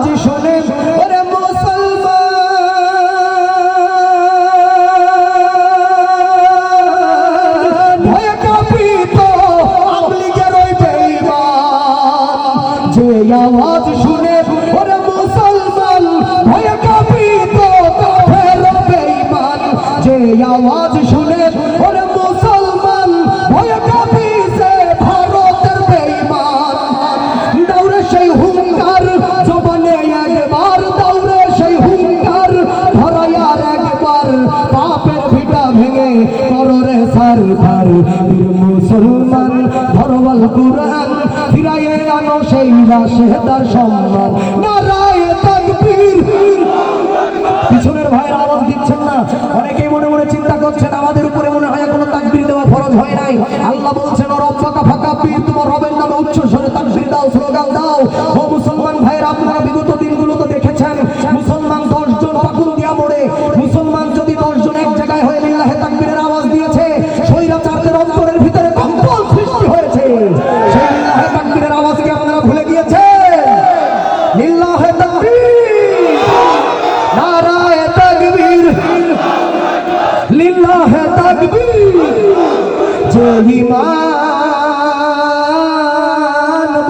আওয়াজ শুনে ওরে মুসলমান ভয়ে কাঁপিত আমলিগের ওই বেঈমান যে আওয়াজ শুনে ওরে মুসলমান ভয়ে কাঁপিত কাফের বেঈমান যে আওয়াজ শুনে ওরে মুসলমান ভয়ে কাঁপিছে ভারতের বেঈমান দৌড়ে সেই হুঙ্কার জবানে একবার দৌড়ে সেই হুঙ্কার ধরায়ার একবার পাপের ভিটা ভেঙে কররে সারদার বীর মুসলমান ধরওয়াল কুরআন ফিরায়ে আনো সেই রাশেদার সম্মান নারায়ে তাকবীর। পিছনের ভাইয়ের আওয়াজ দিচ্ছেন না, অনেকেই মনে মনে চিন্তা করছেন আমাদের উপরে মনে হয় কোনো তাকবীর দেওয়া ফরজ হয় নাই। আল্লাহ বলছেন রব্বাকা ফাকাব্বির, তোমার রবের নামে উচ্চ স্বরে তাকবীর দাও, স্লোগান দাও। ও মুসলমান ভাইয়েরা, আপনারা বিগত দিনগুলোতে দেখেছেন মুসলমান 10 জন পাকুন্দিয়া মোড়ে মুসলমান যদি 10 জন এক জায়গায় হয়ে লিল্লাহে তাকবীরের আওয়াজ দিয়েছে, স্বৈরাচারদের অন্তরের ভিতরে কম্পন সৃষ্টি হয়েছে। সেই লিল্লাহে তাকবীরের আওয়াজকে আপনারা ভুলে গিয়েছেন। লিল্লাহে তাকবীর, নারায়ে তাকবীর, লিল্লাহে তাকবীর। যে ঈমান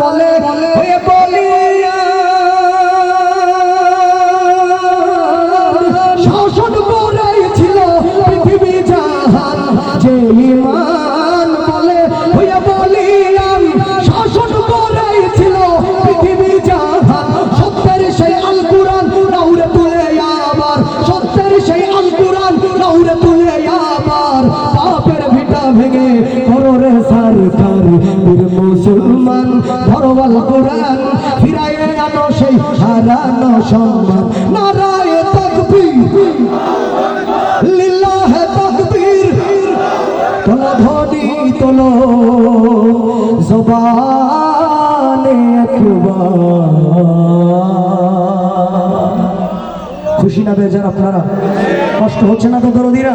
বলে হয়ে বলিয়ান শাসন করেছিল পৃথিবী জাহান। যে ঈমান বলে হয়ে বলিয়ান শাসন করেছিল পৃথিবী জাহান। সত্যের সেই আল কুরআন রাউরে তুলে আবার, সত্যের সেই আল কুরআন রাউরে তুলে আবার পাপের ভিটা ভেঙে কররে সারকার বীর মুসলমান ধরওয়াল কুরআন ফিরায়ে আনো সেই হারানো সম্মান। নারায়ে তাকবীর, লিল্লাহে তাকবীর। তোলো ধ্বনি তোলো জবানে একবার। খুশি না বেজার আপনারা? কষ্ট হচ্ছে না তো দরদিরা?